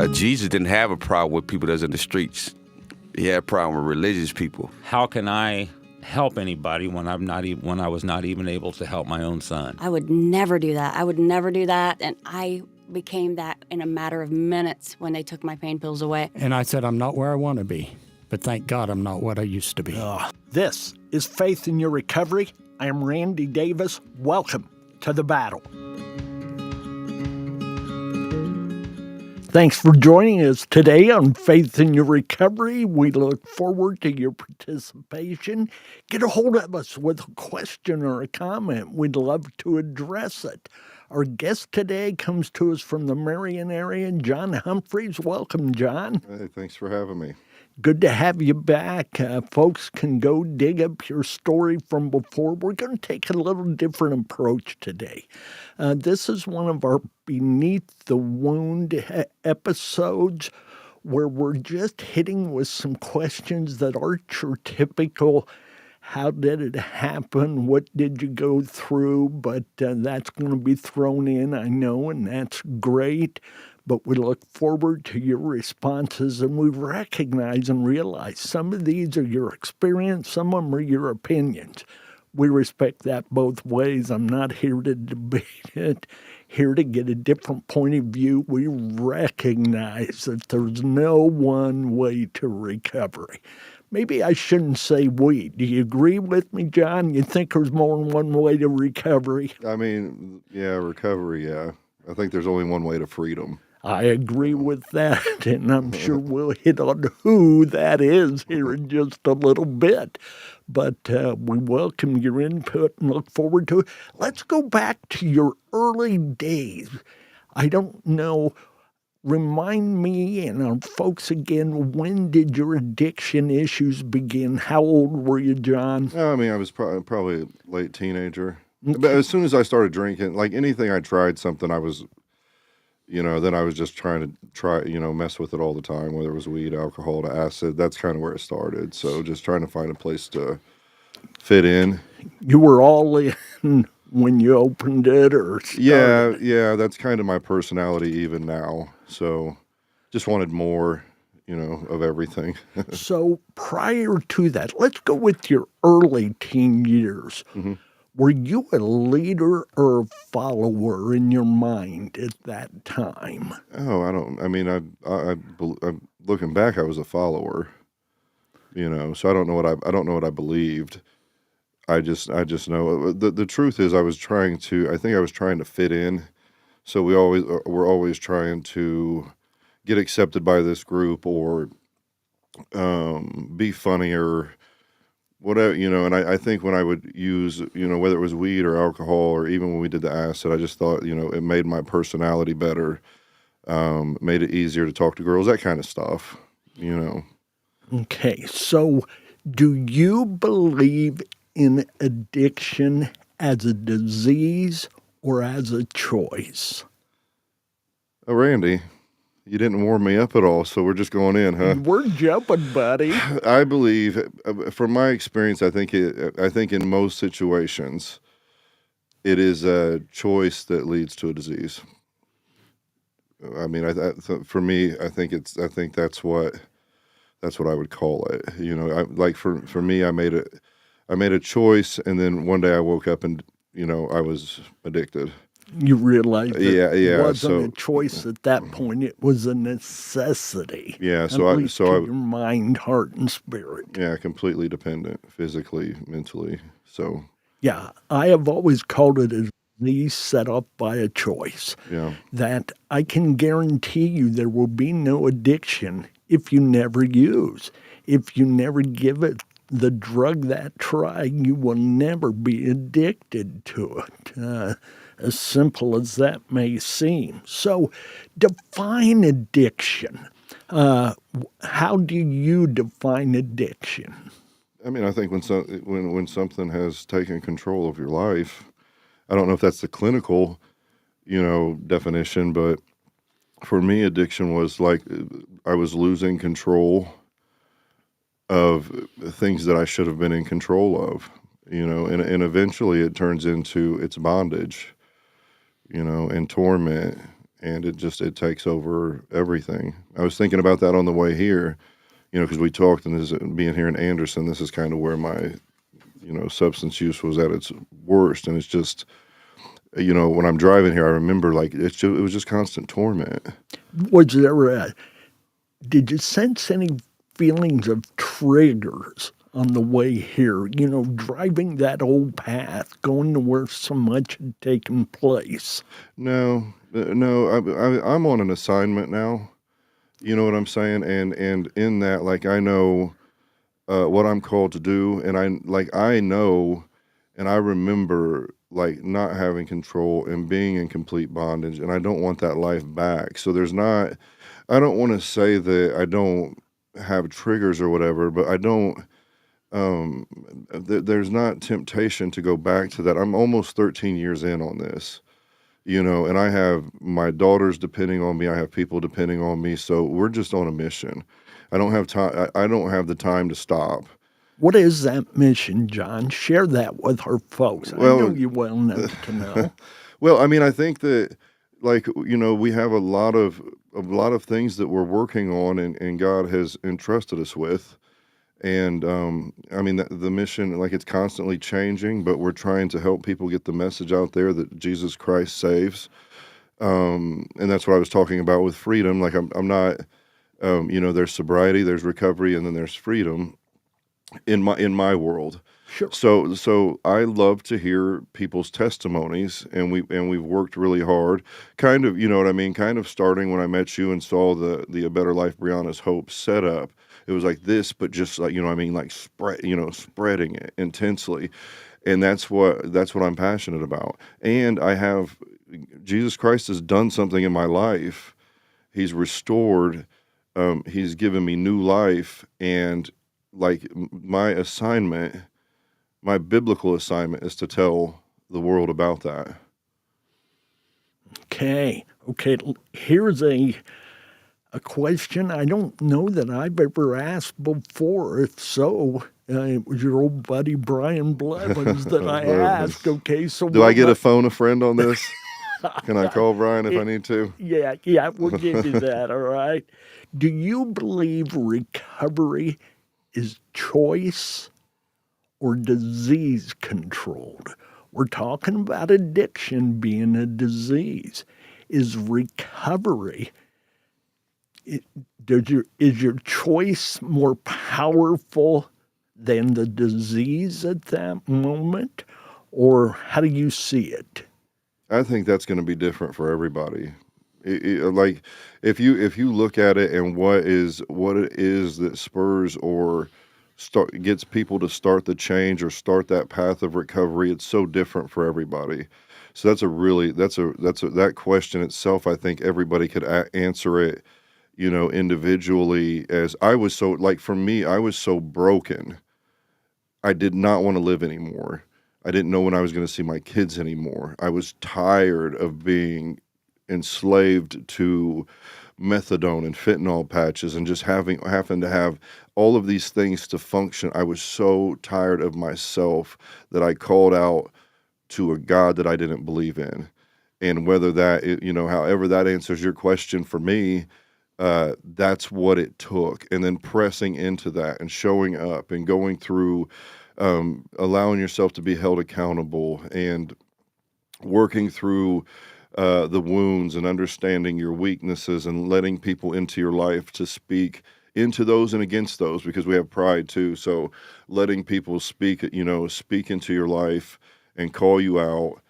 Jesus didn't have a problem with people that's in the streets. He had a problem with religious people. How can I help anybody when when I was not even able to help my own son? I would never do that. I would never do that. And I became that in a matter of minutes when they took my pain pills away. And I said, I'm not where I want to be, but thank God I'm not what I used to be. This is Faith in Your Recovery. I am Randy Davis. Welcome to the battle. Thanks for joining us today on Faith in Your Recovery. We look forward to your participation. Get a hold of us with a question or a comment. We'd love to address it. Our guest today comes to us from the Marion area, John Humphries. Welcome, John. Hey, thanks for having me. Good to have you back. Folks can go dig up your story from before. We're going to take a little different approach today. This is one of our Beneath the Wound episodes where we're just hitting with some questions that aren't your typical, how did it happen? What did you go through? But that's going to be thrown in, I know, and that's great. But we look forward to your responses, and we recognize and realize some of these are your experience, some of them are your opinions. We respect that both ways. I'm not here to debate it, here to get a different point of view. We recognize that there's no one way to recovery. Maybe I shouldn't say we. Do you agree with me, John? You think there's more than one way to recovery? I mean, yeah, recovery, yeah. I think there's only one way to freedom. I agree with that, and I'm sure we'll hit on who that is here in just a little bit. But we welcome your input and look forward to it. Let's go back to your early days. I don't know, remind me and our folks again, when did your addiction issues begin? How old were you, John? I mean, I was probably a late teenager. Okay. But as soon as I started drinking, like anything I tried something, I was... then I was just trying to mess with it all the time, whether it was weed, alcohol, to acid. That's kind of where it started. So just trying to find a place to fit in. You were all in when you opened it or started? Yeah, that's kind of my personality even now. So just wanted more, of everything. So prior to that, let's go with your early teen years. Mm-hmm. Were you a leader or a follower in your mind at that time? Oh, I looking back, I was a follower. So I don't know what I believed. I just know the truth is I was trying to fit in. So we're always trying to get accepted by this group or be funnier. Whatever, and I think when I would use, whether it was weed or alcohol or even when we did the acid, I just thought, it made my personality better, made it easier to talk to girls, that kind of stuff, Okay, so do you believe in addiction as a disease or as a choice? Oh, Randy, you didn't warm me up at all, so we're just going in, huh? We're jumping, buddy. I believe, from my experience, I think in most situations, it is a choice that leads to a disease. I mean, for me, I think that's what I would call it. For me, I made a choice, and then one day I woke up and I was addicted. You realized it wasn't a choice at that point; it was a necessity. Yeah, your mind, heart, and spirit. Yeah, completely dependent, physically, mentally. So yeah, I have always called it a disease set up by a choice. Yeah, that I can guarantee you there will be no addiction if you never use, if you never give it the drug that try, you will never be addicted to it. As simple as that may seem. So define addiction. How do you define addiction? I mean, I think when something has taken control of your life, I don't know if that's the clinical, definition, but for me, addiction was like I was losing control of things that I should have been in control of, and eventually it turns into its bondage, and torment and it takes over everything. I was thinking about that on the way here, because we talked, and this, being here in Anderson, this is kind of where my, substance use was at its worst, and it's just, when I'm driving here, I remember like it was just constant torment. Was there did you sense any feelings of triggers on the way here? Driving that old path, going to where so much had taken place. No, no, I'm on an assignment now. You know what I'm saying? And in that, like, I know what I'm called to do, and I know, and I remember like not having control and being in complete bondage, and I don't want that life back. So I don't want to say that I don't have triggers or whatever, but I don't. There's not temptation to go back to that. I'm almost 13 years in on this. And I have my daughters depending on me. I have people depending on me. So we're just on a mission. I don't have time. I don't have the time to stop. What is that mission, John? Share that with our folks. I know you well enough to know. Well, I mean, I think that, like, we have a lot of things that we're working on, and God has entrusted us with. And I mean, the mission, like, it's constantly changing, but we're trying to help people get the message out there that Jesus Christ saves. And that's what I was talking about with freedom. Like, I'm not, there's sobriety, there's recovery, and then there's freedom in my world. Sure. So I love to hear people's testimonies, and we've worked really hard. Kind of, you know what I mean? Kind of starting when I met you and saw the A Better Life Brianna's Hope set up. It was like this, but just like, like spreading it intensely. And that's what I'm passionate about. And Jesus Christ has done something in my life. He's restored, he's given me new life, and like my biblical assignment is to tell the world about that. Okay. Here's a question I don't know that I've ever asked before. If so, it was your old buddy Brian Blevins that I asked. Okay, so do I get to phone a friend on this? Can I call Brian if I need to? Yeah, we'll give you that. All right. Do you believe recovery is choice or disease controlled? We're talking about addiction being a disease. Is recovery, is your choice more powerful than the disease at that moment? Or how do you see it? I think that's going to be different for everybody. Like if you look at it and what it is that spurs or gets people to start the change or start that path of recovery, it's so different for everybody. So that question itself, I think everybody could answer it, individually. As I was so, like, for me, I was so broken. I did not want to live anymore. I didn't know when I was going to see my kids anymore. I was tired of being enslaved to methadone and fentanyl patches and just having to have all of these things to function. I was so tired of myself that I called out to a God that I didn't believe in. And whether that, however that answers your question for me, that's what it took. And then pressing into that and showing up and going through, allowing yourself to be held accountable and working through the wounds and understanding your weaknesses and letting people into your life to speak into those and against those, because we have pride too. So letting people speak into your life and call you out,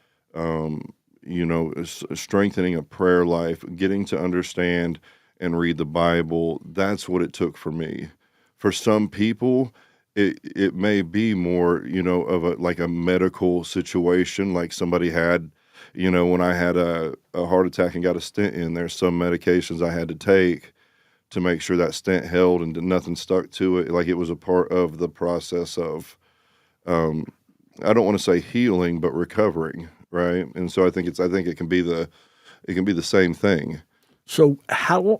strengthening a prayer life, getting to understand and read the Bible. That's what it took for me. For some people, it may be more, of a medical situation, like somebody had, when I had a heart attack and got a stent in, there's some medications I had to take to make sure that stent held and nothing stuck to it. Like, it was a part of the process of, I don't want to say healing, but recovering, right? And so I think it can be the same thing. So how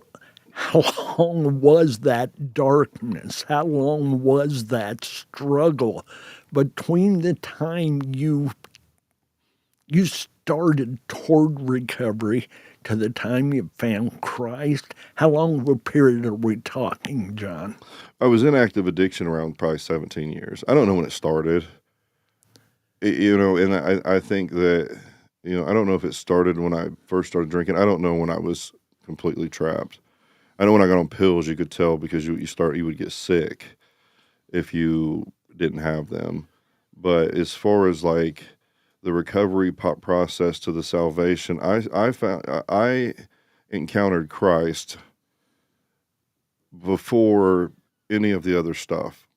long was that darkness? How long was that struggle between the time you started toward recovery to the time you found Christ? How long of a period are we talking, John? I was in active addiction around probably 17 years. I don't know when it started. And I think that, I don't know if it started when I first started drinking. I don't know when I was completely trapped. I know when I got on pills, you could tell because you would get sick if you didn't have them. But as far as like the recovery process to the salvation, I encountered Christ before any of the other stuff.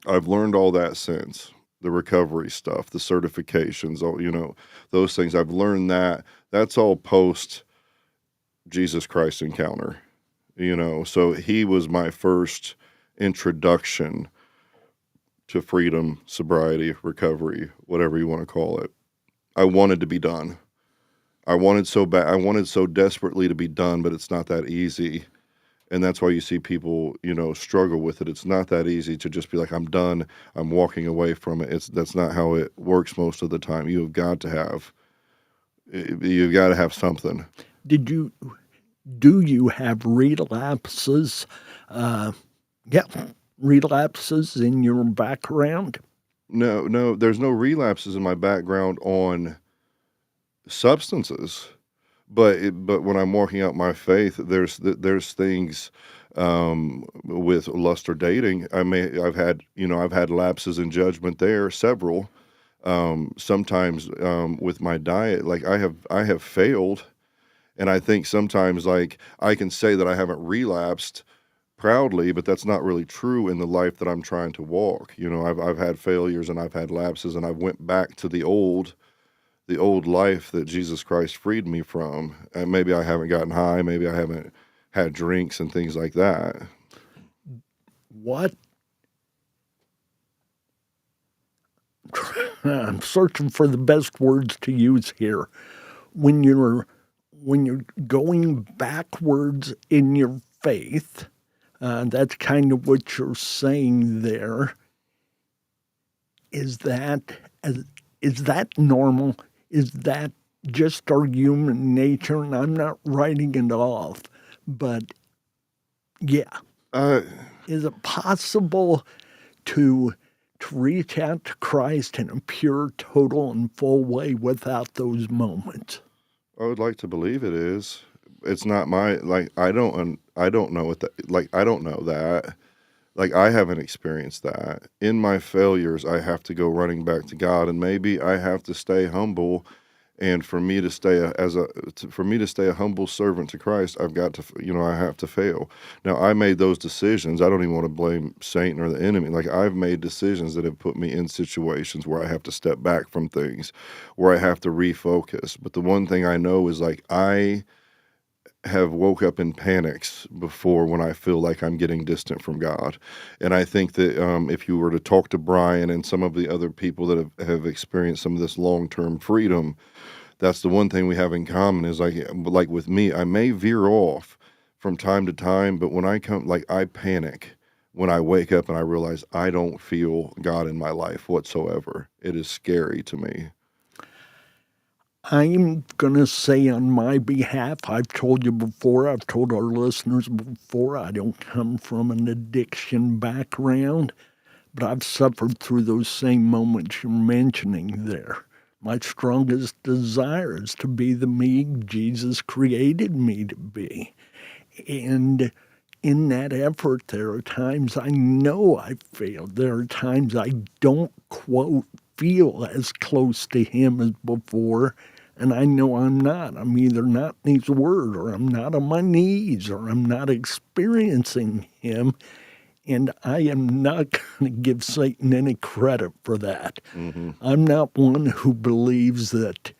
I've learned all that since. The recovery stuff, the certifications, all, those things. I've learned that. That's all post Jesus Christ encounter, So he was my first introduction to freedom, sobriety, recovery, whatever you want to call it. I wanted to be done. I wanted so desperately to be done, but it's not that easy. And that's why you see people, struggle with it. It's not that easy to just be like, I'm done. I'm walking away from it. That's not how it works most of the time. You've got to have something. Do you have relapses? Relapses in your background? No, there's no relapses in my background on substances. But when I'm walking out my faith, there's things with lust or dating. I've had lapses in judgment there, several. Sometimes with my diet, like I have failed, and I think sometimes like I can say that I haven't relapsed proudly, but that's not really true in the life that I'm trying to walk. I've had failures and I've had lapses, and I've went back to the old life that Jesus Christ freed me from. And maybe I haven't gotten high, maybe I haven't had drinks and things like that. What? I'm searching for the best words to use here. When you're going backwards in your faith, that's kind of what you're saying there. Is that normal? Is that just our human nature? And I'm not writing it off, but yeah. Is it possible to reach out to Christ in a pure, total, and full way without those moments? I would like to believe it is. It's not I don't know what that, I don't know that. I haven't experienced that. In my failures, I have to go running back to God, and maybe I have to stay humble. And for me to stay a humble servant to Christ, I've got to, I have to fail. Now, I made those decisions. I don't even want to blame Satan or the enemy. I've made decisions that have put me in situations where I have to step back from things, where I have to refocus. But the one thing I know is I have woke up in panics before when I feel like I'm getting distant from God. And I think that if you were to talk to Brian and some of the other people that have experienced some of this long-term freedom, that's the one thing we have in common is like with me, I may veer off from time to time, but when I come, I panic when I wake up and I realize I don't feel God in my life whatsoever. It is scary to me. I'm going to say on my behalf, I've told you before, I've told our listeners before, I don't come from an addiction background, but I've suffered through those same moments you're mentioning there. My strongest desire is to be the me Jesus created me to be. And in that effort, there are times I know I failed. There are times I don't, quote, feel as close to him as before, and I know I'm not. I'm either not in his word, or I'm not on my knees, or I'm not experiencing him, and I am not going to give Satan any credit for that. Mm-hmm. I'm not one who believes that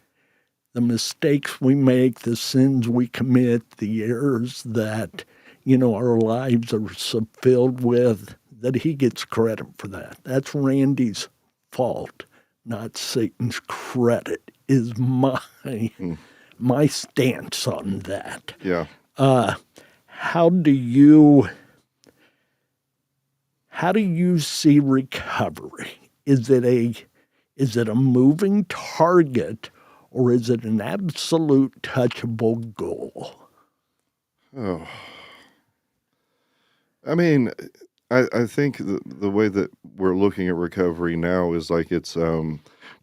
the mistakes we make, the sins we commit, the errors that, our lives are so filled with, that he gets credit for that. That's Randy's fault, not Satan's credit, is my stance on that. Yeah. How do you see recovery? Is it a moving target, or is it an absolute touchable goal? Oh, I mean, I think the way that we're looking at recovery now is like it's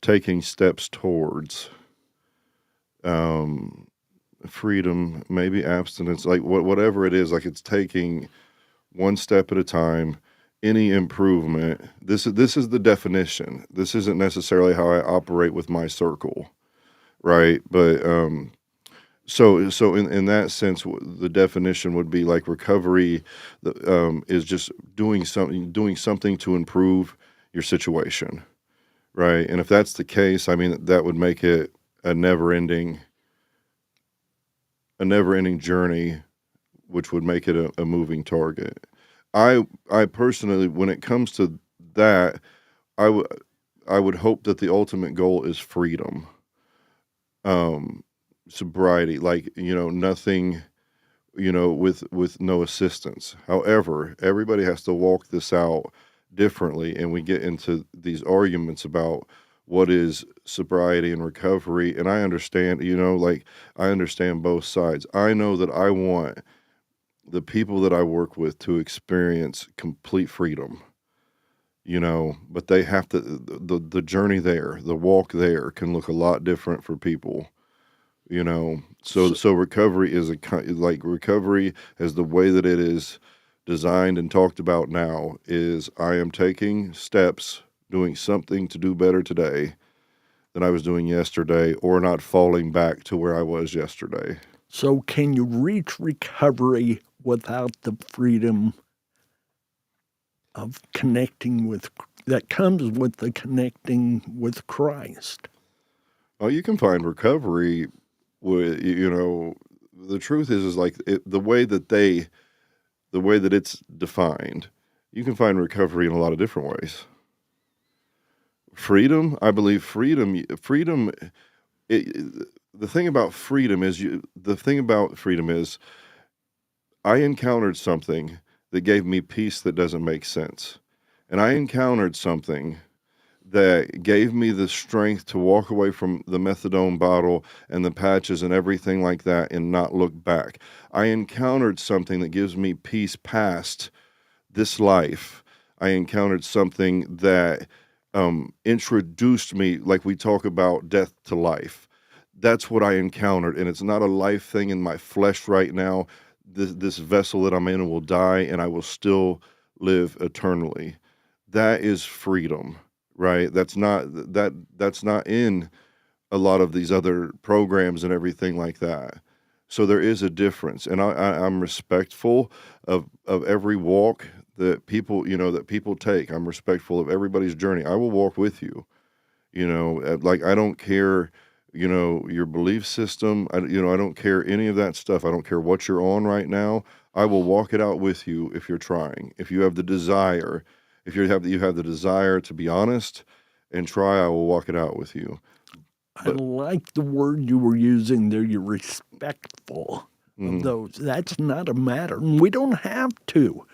taking steps towards um, freedom, maybe abstinence, like whatever it is, like it's taking one step at a time. Any improvement. This is the definition. This isn't necessarily how I operate with my circle, right? But so in that sense, the definition would be like recovery is just doing something to improve your situation, right? And if that's the case, I mean that would make it a never-ending journey, which would make it a moving target. I personally, when it comes to that, I would hope that the ultimate goal is freedom, um, sobriety, like nothing, with no assistance. However, everybody has to walk this out differently, and we get into these arguments about what is sobriety and recovery. And I understand, like I understand both sides. I know that I want the people that I work with to experience complete freedom, but they have to, the journey there, the walk there can look a lot different for people, so recovery is like recovery as the way that it is designed and talked about now is I am taking steps, doing something to do better today than I was doing yesterday, or not falling back to where I was yesterday. So can you reach recovery without the freedom of connecting with that comes with the connecting with Christ? Oh, you can find recovery with, the truth is like the way that it's defined, you can find recovery in a lot of different ways. Freedom, I believe freedom, the thing about freedom is I encountered something that gave me peace that doesn't make sense. And I encountered something that gave me the strength to walk away from the methadone bottle and the patches and everything like that and not look back. I encountered something that gives me peace past this life. I encountered something that introduced me, like we talk about death to life. That's what I encountered, and it's not a life thing in my flesh right now. This vessel that I'm in will die, and I will still live eternally. That is freedom, right? That's not in a lot of these other programs and everything like that. So there is a difference, and I'm respectful of every walk that people take. I'm respectful of everybody's journey. I will walk with you. Like I don't care, your belief system. I don't care any of that stuff. I don't care what you're on right now. I will walk it out with you if you're trying. If you have the desire, if you have the desire to be honest and try, I will walk it out with you. I like the word you were using there. You're respectful of those. That's not a matter. And we don't have to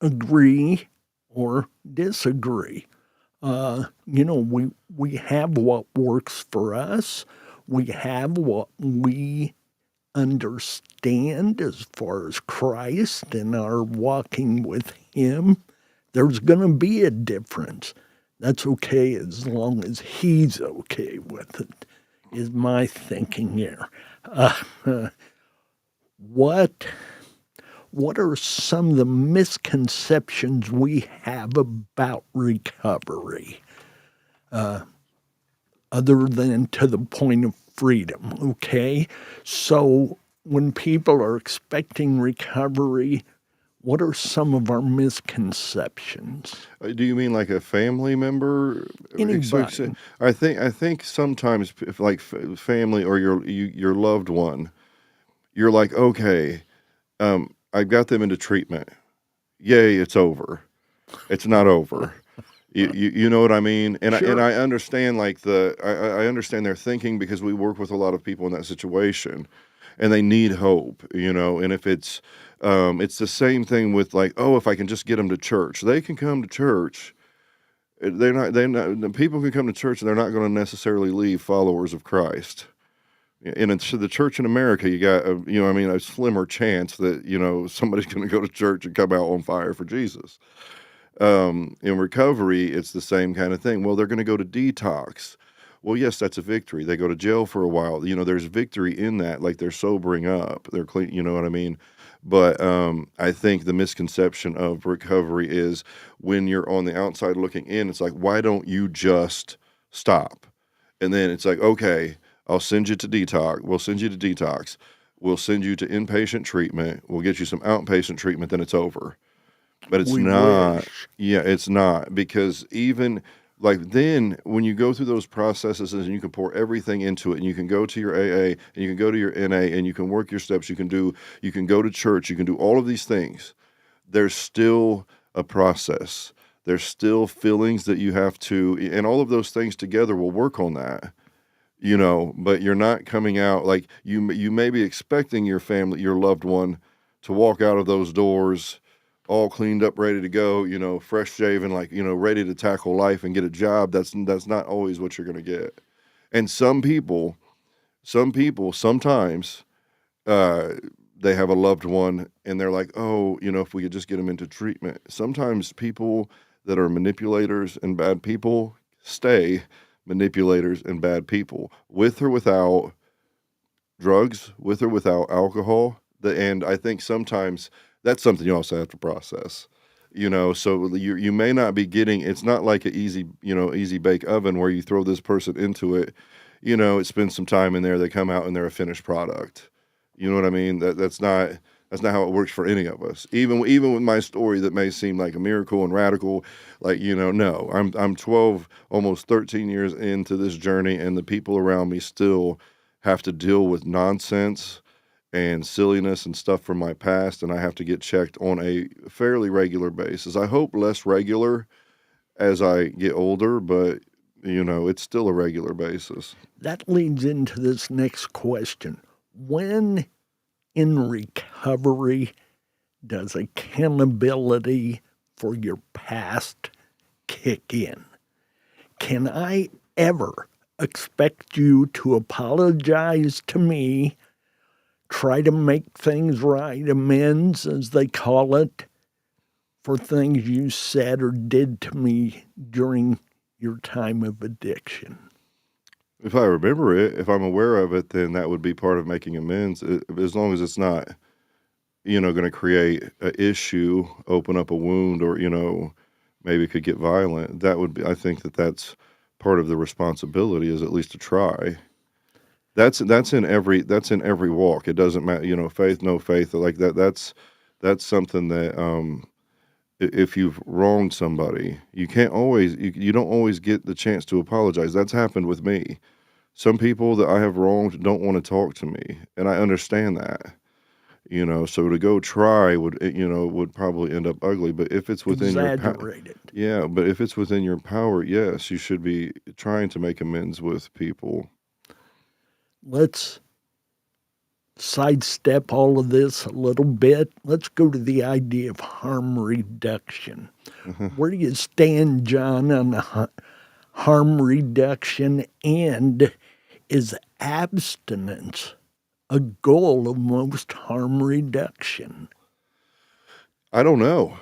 agree or disagree. We have what works for us. We have what we understand as far as Christ and our walking with Him. There's going to be a difference. That's okay as long as He's okay with it, is my thinking here. What are some of the misconceptions we have about recovery, other than to the point of freedom? Okay, so when people are expecting recovery, what are some of our misconceptions? Do you mean like a family member? Anybody. I think sometimes if like family or your loved one, you're like, okay, I got them into treatment. Yay, it's over. It's not over. You know what I mean? And Sure. I understand like I understand their thinking because we work with a lot of people in that situation, and they need hope. And if it's the same thing with like, oh, if I can just get them to church, they can come to church. The people can come to church and they're not going to necessarily leave followers of Christ. So the church in America, you got, a slimmer chance that, somebody's going to go to church and come out on fire for Jesus. In recovery, it's the same kind of thing. Well, they're going to go to detox. Well, yes, that's a victory. They go to jail for a while. There's victory in that. Like they're sobering up. They're clean. You know what I mean? But I think the misconception of recovery is when you're on the outside looking in, it's like, why don't you just stop? And then it's like, okay, I'll send you to detox. We'll send you to detox. We'll send you to inpatient treatment. We'll get you some outpatient treatment. Then it's over. But it's not. Wish. Yeah, it's not, because even like then when you go through those processes and you can pour everything into it, and you can go to your AA and you can go to your NA and you can work your steps, you can go to church, you can do all of these things. There's still a process. There's still feelings that you have to, and all of those things together will work on that. But you're not coming out like you may be expecting your family, your loved one, to walk out of those doors all cleaned up, ready to go, fresh shaven, like, ready to tackle life and get a job. That's not always what you're going to get. And some people sometimes they have a loved one and they're like, oh, if we could just get them into treatment. Sometimes people that are manipulators and bad people stay manipulators and bad people, with or without drugs, with or without alcohol. And I think sometimes that's something you also have to process, so you may not be getting, it's not like an easy bake oven where you throw this person into it, it spends some time in there, they come out and they're a finished product. You know what I mean? That's not how it works for any of us. Even with my story that may seem like a miracle and radical, like, no, I'm 12, almost 13 years into this journey, and the people around me still have to deal with nonsense and silliness and stuff from my past, and I have to get checked on a fairly regular basis. I hope less regular as I get older, but, it's still a regular basis. That leads into this next question. When in recovery does accountability for your past kick in? Can I ever expect you to apologize to me, try to make things right, amends, as they call it, for things you said or did to me during your time of addiction? If I remember it, if I'm aware of it, then that would be part of making amends, as long as it's not, going to create an issue, open up a wound, or, maybe it could get violent. That would be, I think that's part of the responsibility, is at least to try. That's in every walk. It doesn't matter, faith, no faith, like that. That's something that if you've wronged somebody, you can't always you don't always get the chance to apologize. That's happened with me. Some people that I have wronged don't want to talk to me, and I understand that. So to go try would probably end up ugly. But if it's within Exaggerated. yeah, but if it's within your power, yes, you should be trying to make amends with people. Let's sidestep all of this a little bit. Let's go to the idea of harm reduction. Where do you stand, John, on harm reduction? And is abstinence a goal of most harm reduction? I don't know.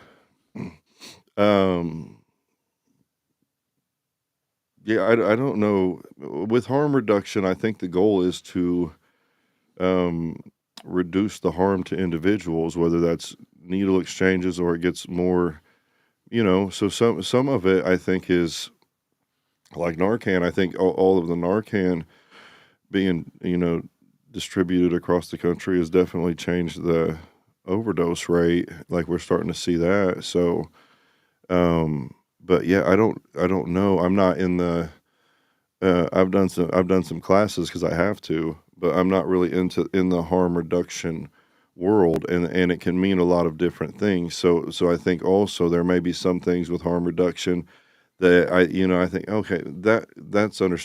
Yeah, I don't know. With harm reduction, I think the goal is to reduce the harm to individuals, whether that's needle exchanges or it gets more, so some of it I think is like Narcan. I think all of the Narcan being, distributed across the country has definitely changed the overdose rate. Like we're starting to see that. So, but yeah, I don't know. I'm not in the, I've done some classes because I have to, but I'm not really in the harm reduction world, and it can mean a lot of different things. So I think also there may be some things with harm reduction that I think, okay,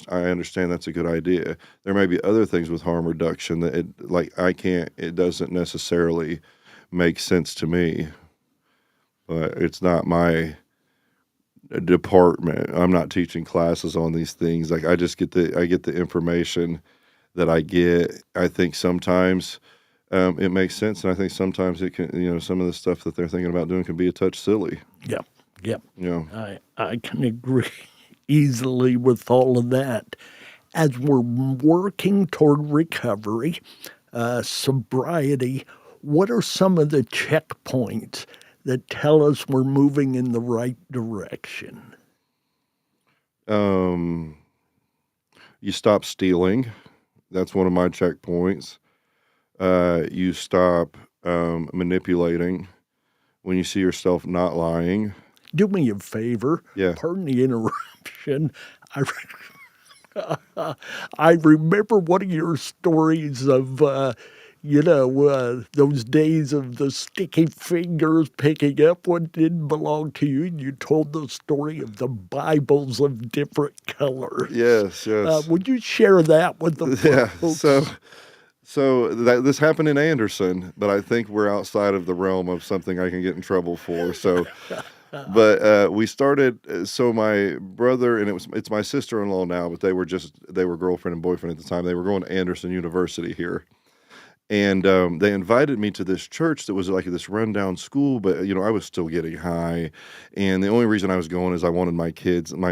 I understand that's a good idea. There may be other things with harm reduction that it doesn't necessarily make sense to me, but it's not my department. I'm not teaching classes on these things. Like I get the information that I get. I think sometimes it makes sense, and I think sometimes it can. Some of the stuff that they're thinking about doing can be a touch silly. Yep, yep. I can agree easily with all of that. As we're working toward recovery, sobriety, what are some of the checkpoints that tell us we're moving in the right direction? You stop stealing. That's one of my checkpoints. You stop manipulating when you see yourself not lying. Do me a favor. Yeah. Pardon the interruption. I remember one of your stories of, those days of the sticky fingers picking up what didn't belong to you. And you told the story of the Bibles of different colors. Yes, yes. Would you share that with the Yeah. folks? So this happened in Anderson, but I think we're outside of the realm of something I can get in trouble for. So, but we started. So my brother and it's my sister-in-law now, but they were girlfriend and boyfriend at the time. They were going to Anderson University here, and they invited me to this church that was like this rundown school. But I was still getting high, and the only reason I was going is I wanted my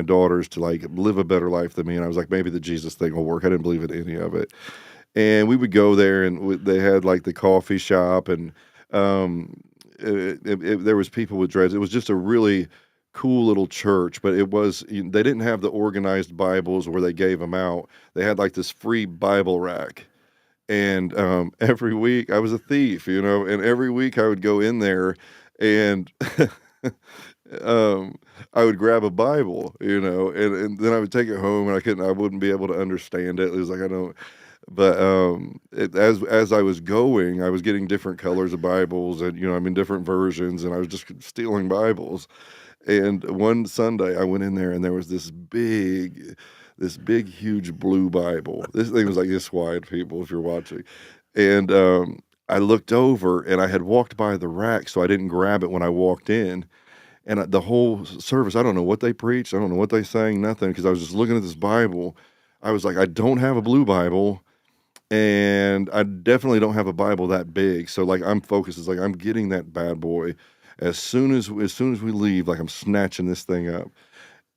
daughters to like live a better life than me. And I was like, maybe the Jesus thing will work. I didn't believe in any of it. And we would go there, and they had like the coffee shop, and there was people with dreads. It was just a really cool little church, but they didn't have the organized Bibles where they gave them out. They had like this free Bible rack, and every week I was a thief, and every week I would go in there, and I would grab a Bible, and then I would take it home, and I wouldn't be able to understand it. It was like I don't. But as I was going, I was getting different colors of Bibles, and different versions, and I was just stealing Bibles. And one Sunday, I went in there, and there was this big, huge blue Bible. This thing was like this wide, people, if you're watching. And I looked over, and I had walked by the rack, so I didn't grab it when I walked in. And the whole service, I don't know what they preached, I don't know what they sang, nothing, because I was just looking at this Bible. I was like, I don't have a blue Bible. And I definitely don't have a Bible that big. So like I'm focused. It's like I'm getting that bad boy. As soon as we leave, like I'm snatching this thing up.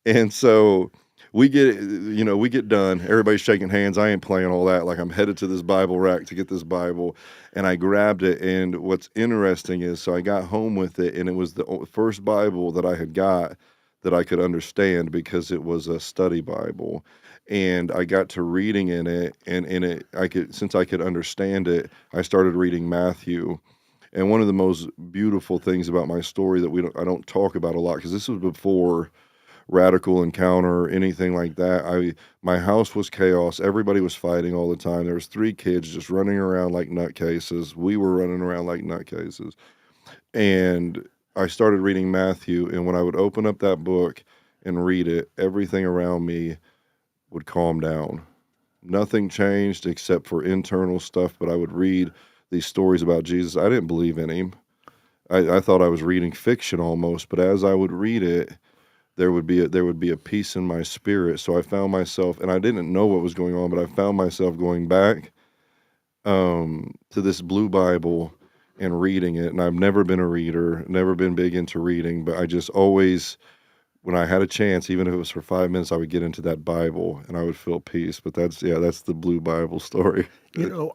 And so we get done. Everybody's shaking hands. I ain't playing all that. Like I'm headed to this Bible rack to get this Bible. And I grabbed it. And what's interesting is, so I got home with it, and it was the first Bible that I had got that I could understand, because it was a study Bible. And I got to reading in it, and since I could understand it, I started reading Matthew. And one of the most beautiful things about my story that I don't talk about a lot, because this was before Radical Encounter or anything like that. My house was chaos. Everybody was fighting all the time. There was 3 kids just running around like nutcases. We were running around like nutcases. And I started reading Matthew, and when I would open up that book and read it, everything around me would calm down. Nothing changed except for internal stuff, but I would read these stories about Jesus. I didn't believe in him. I thought I was reading fiction almost, but as I would read it, there would be a peace in my spirit. So I found myself, and I didn't know what was going on, but I found myself going back to this blue Bible and reading it. And I've never been a reader, never been big into reading, but I just always, when I had a chance, even if it was for 5 minutes, I would get into that Bible and I would feel peace. But that's the blue Bible story.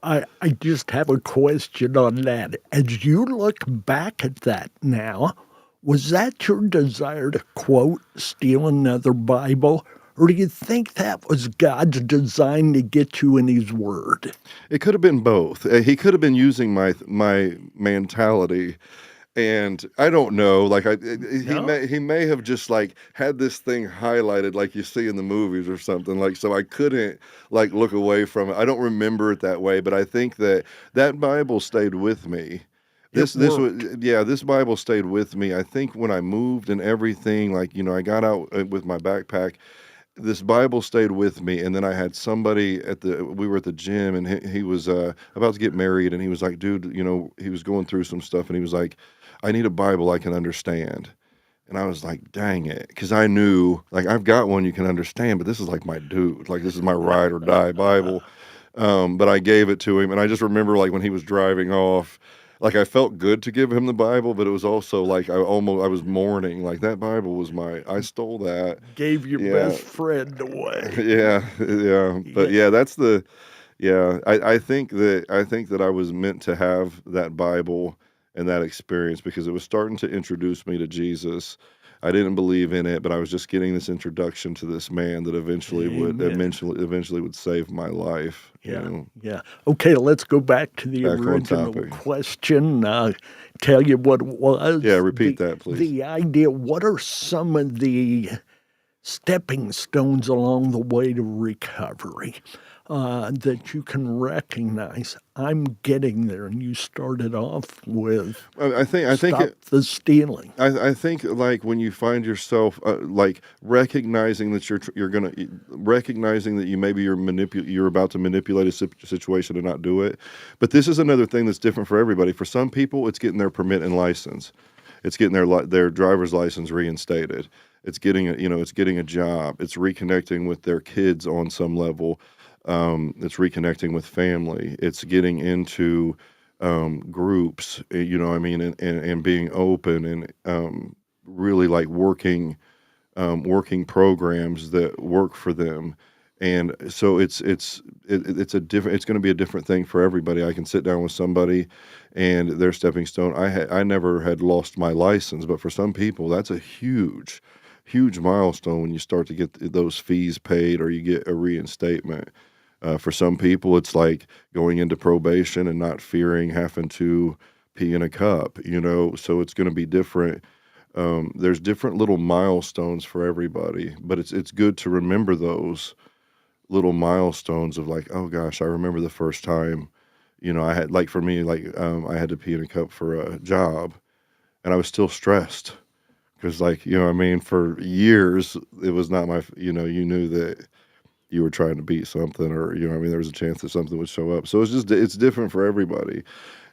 I just have a question on that. As you look back at that now, was that your desire to, quote, steal another Bible? Or do you think that was God's design to get you in his word? It could have been both. He could have been using my mentality. And I don't know, like he may have just like had this thing highlighted like you see in the movies or something, like, so I couldn't like look away from it. I don't remember it that way, but I think that Bible stayed with me. This Bible stayed with me. I think when I moved and everything, like, I got out with my backpack, this Bible stayed with me. And then I had somebody we were at the gym, and he was about to get married, and he was like, dude, he was going through some stuff, and he was like, I need a Bible I can understand. And I was like, dang it. Because I knew, like, I've got one you can understand, but this is like my dude. Like, this is my ride or die Bible. But I gave it to him. And I just remember, like, when he was driving off, like, I felt good to give him the Bible, but it was also like I was mourning. Like, that Bible was I stole that. Gave your Yeah. best friend away. Yeah. But yeah, I think that I was meant to have that Bible and that experience because it was starting to introduce me to Jesus. I didn't believe in it, but I was just getting this introduction to this man that eventually would save my life. Yeah, yeah. Okay, let's go back to the Back on original topic. question. Tell you what it was. Yeah, repeat that, please. The idea, what are some of the stepping stones along the way to recovery that you can recognize? I'm getting there, and you started off with I think stop the stealing. I think like when you find yourself like recognizing that recognizing that you're about to manipulate a situation and not do it. But this is another thing that's different for everybody. For some people, it's getting their permit and license. It's getting their driver's license reinstated. It's getting a job. It's reconnecting with their kids on some level. It's reconnecting with family. It's getting into groups, and being open and really like working programs that work for them. And so it's going to be a different thing for everybody. I can sit down with somebody and their stepping stone. I never had lost my license, but for some people that's a huge milestone when you start to get those fees paid or you get a reinstatement. For some people, it's like going into probation and not fearing having to pee in a cup, so it's going to be different. There's different little milestones for everybody, but it's good to remember those little milestones of like, oh gosh, I remember the first time, I had, like for me, like I had to pee in a cup for a job and I was still stressed because like, for years, it was not my, you knew that you were trying to beat something or, there was a chance that something would show up. So it's different for everybody.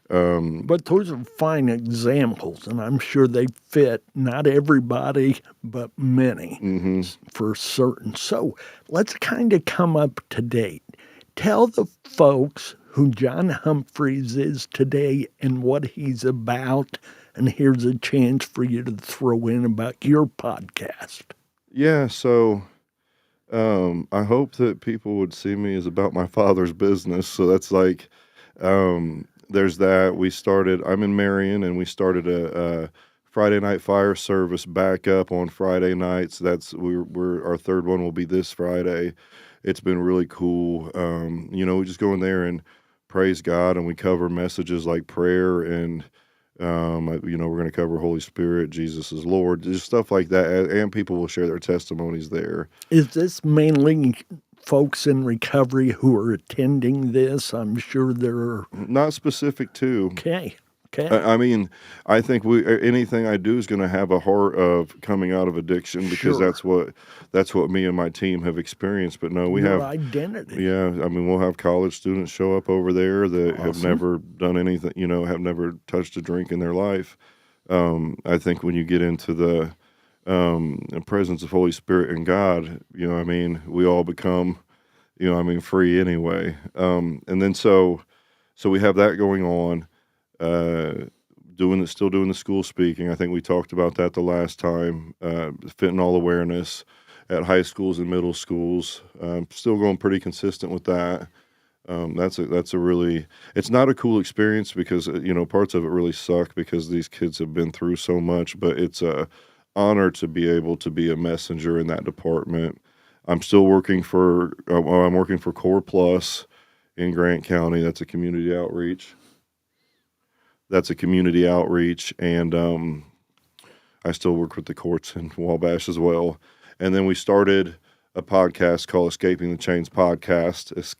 But those are fine examples, and I'm sure they fit not everybody, but many for certain. So let's kind of come up to date. Tell the folks who John Humphries is today and what he's about, and here's a chance for you to throw in about your podcast. Yeah, so I hope that people would see me as about my father's business. So that's like, there's that. I'm in Marion, and we started a Friday night fire service back up on Friday nights. Our third one will be this Friday. It's been really cool. We just go in there and praise God, and we cover messages like prayer and, we're going to cover Holy Spirit, Jesus is Lord, just stuff like that. And people will share their testimonies there. Is this mainly folks in recovery who are attending this? I'm sure there are. Not specific to. Okay. I think anything I do is going to have a heart of coming out of addiction because that's what me and my team have experienced. But no, we Your have identity. Yeah, we'll have college students show up over there that have Awesome. never done anything, have never touched a drink in their life. I think when you get into the presence of Holy Spirit and God, we all become, free anyway. And then so we have that going on. Still doing the school speaking. I think we talked about that the last time. Fentanyl awareness at high schools and middle schools. Still going pretty consistent with that. That's a really, it's not a cool experience because parts of it really suck because these kids have been through so much. But it's a honor to be able to be a messenger in that department. I'm still working for Core Plus in Grant County. That's a community outreach. And I still work with the courts in Wabash as well. And then we started a podcast called Escaping the Chains Podcast. It's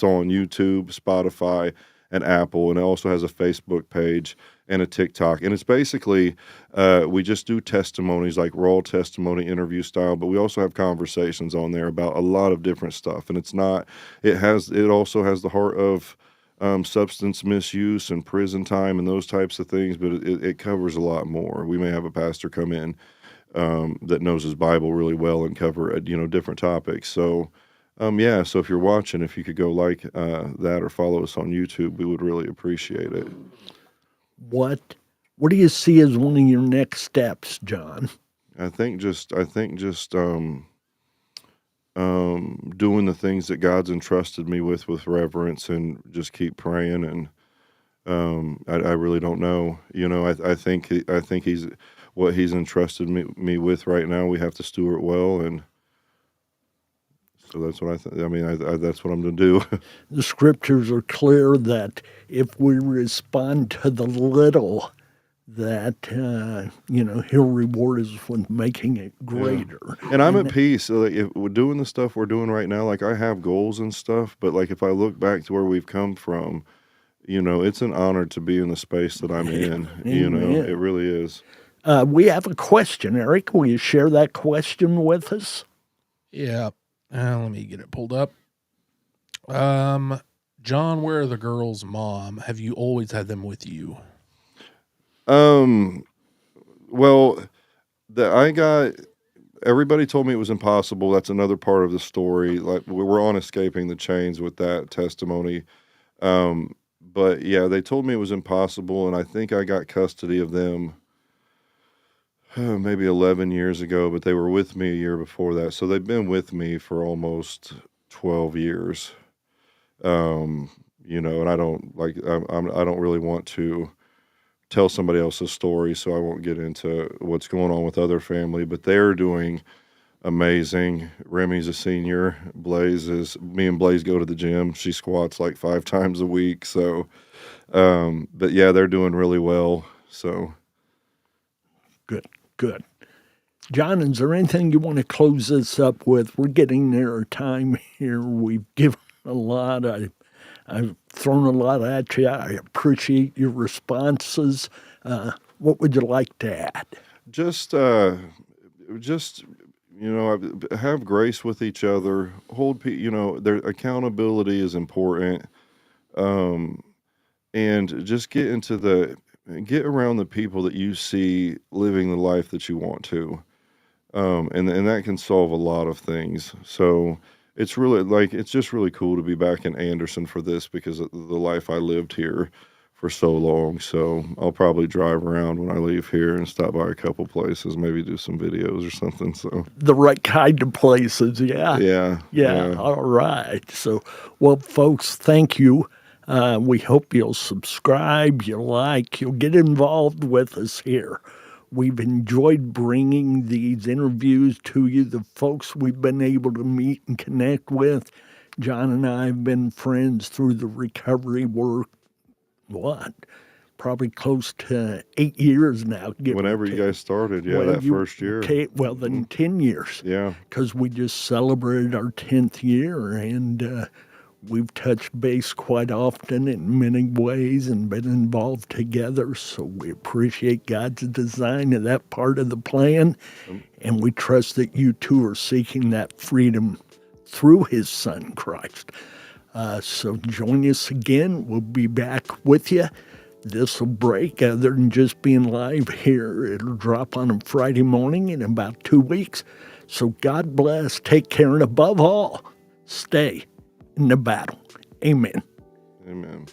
on YouTube, Spotify, and Apple, and it also has a Facebook page and a TikTok. And it's basically, we just do testimonies, like raw testimony interview style, but we also have conversations on there about a lot of different stuff. And it also has the heart of substance misuse and prison time and those types of things, but it covers a lot more. We may have a pastor come in that knows his Bible really well and cover different topics. So, so if you're watching, if you could go like that or follow us on YouTube, we would really appreciate it. What do you see as one of your next steps, John? I think just doing the things that God's entrusted me with reverence, and just keep praying. And I really don't know. I think he's what he's entrusted me with right now. We have to steward well, and so that's what I think. I mean, that's what I'm going to do. The scriptures are clear that if we respond to the little, that he'll reward us with making it greater. Yeah. And I'm at peace. Like, if we're doing the stuff we're doing right now, like I have goals and stuff, but like if I look back to where we've come from, it's an honor to be in the space that I'm in. It really is. We have a question, Eric. Will you share that question with us? Yeah. Let me get it pulled up. John, where are the girls' mom? Have you always had them with you? Well, everybody told me it was impossible. That's another part of the story. Like, we're on escaping the chains with that testimony. But yeah, they told me it was impossible, and I think I got custody of them maybe 11 years ago, but they were with me a year before that. So they've been with me for almost 12 years. And I don't I don't really want to tell somebody else's story, so I won't get into what's going on with other family, but they're doing amazing. Remy's a senior. Me and Blaze go to the gym. She squats like 5 times a week. So, but yeah, they're doing really well. So Good. John, is there anything you want to close this up with? We're getting near our time here. We've given a lot. I've thrown a lot at you. I appreciate your responses. What would you like to add? Just have grace with each other. Their accountability is important. And just get around the people that you see living the life that you want to. And that can solve a lot of things. So it's just really cool to be back in Anderson for this, because of the life I lived here for so long. So I'll probably drive around when I leave here and stop by a couple places, maybe do some videos or something. So the right kind of places, yeah. Yeah. All right. So, well, folks, thank you. We hope you'll subscribe, you'll get involved with us here. We've enjoyed bringing these interviews to you, the folks we've been able to meet and connect with. John and I have been friends through the recovery work, probably close to 8 years now. Whenever you guys started, first year. Okay, well, then 10 years. Yeah. Because we just celebrated our 10th year, and we've touched base quite often in many ways and been involved together. So we appreciate God's design of that part of the plan. And we trust that you too are seeking that freedom through his son, Christ. So join us again. We'll be back with you. This will break, other than just being live here. It'll drop on a Friday morning in about 2 weeks. So God bless, take care, and above all, stay in the battle. Amen. Amen.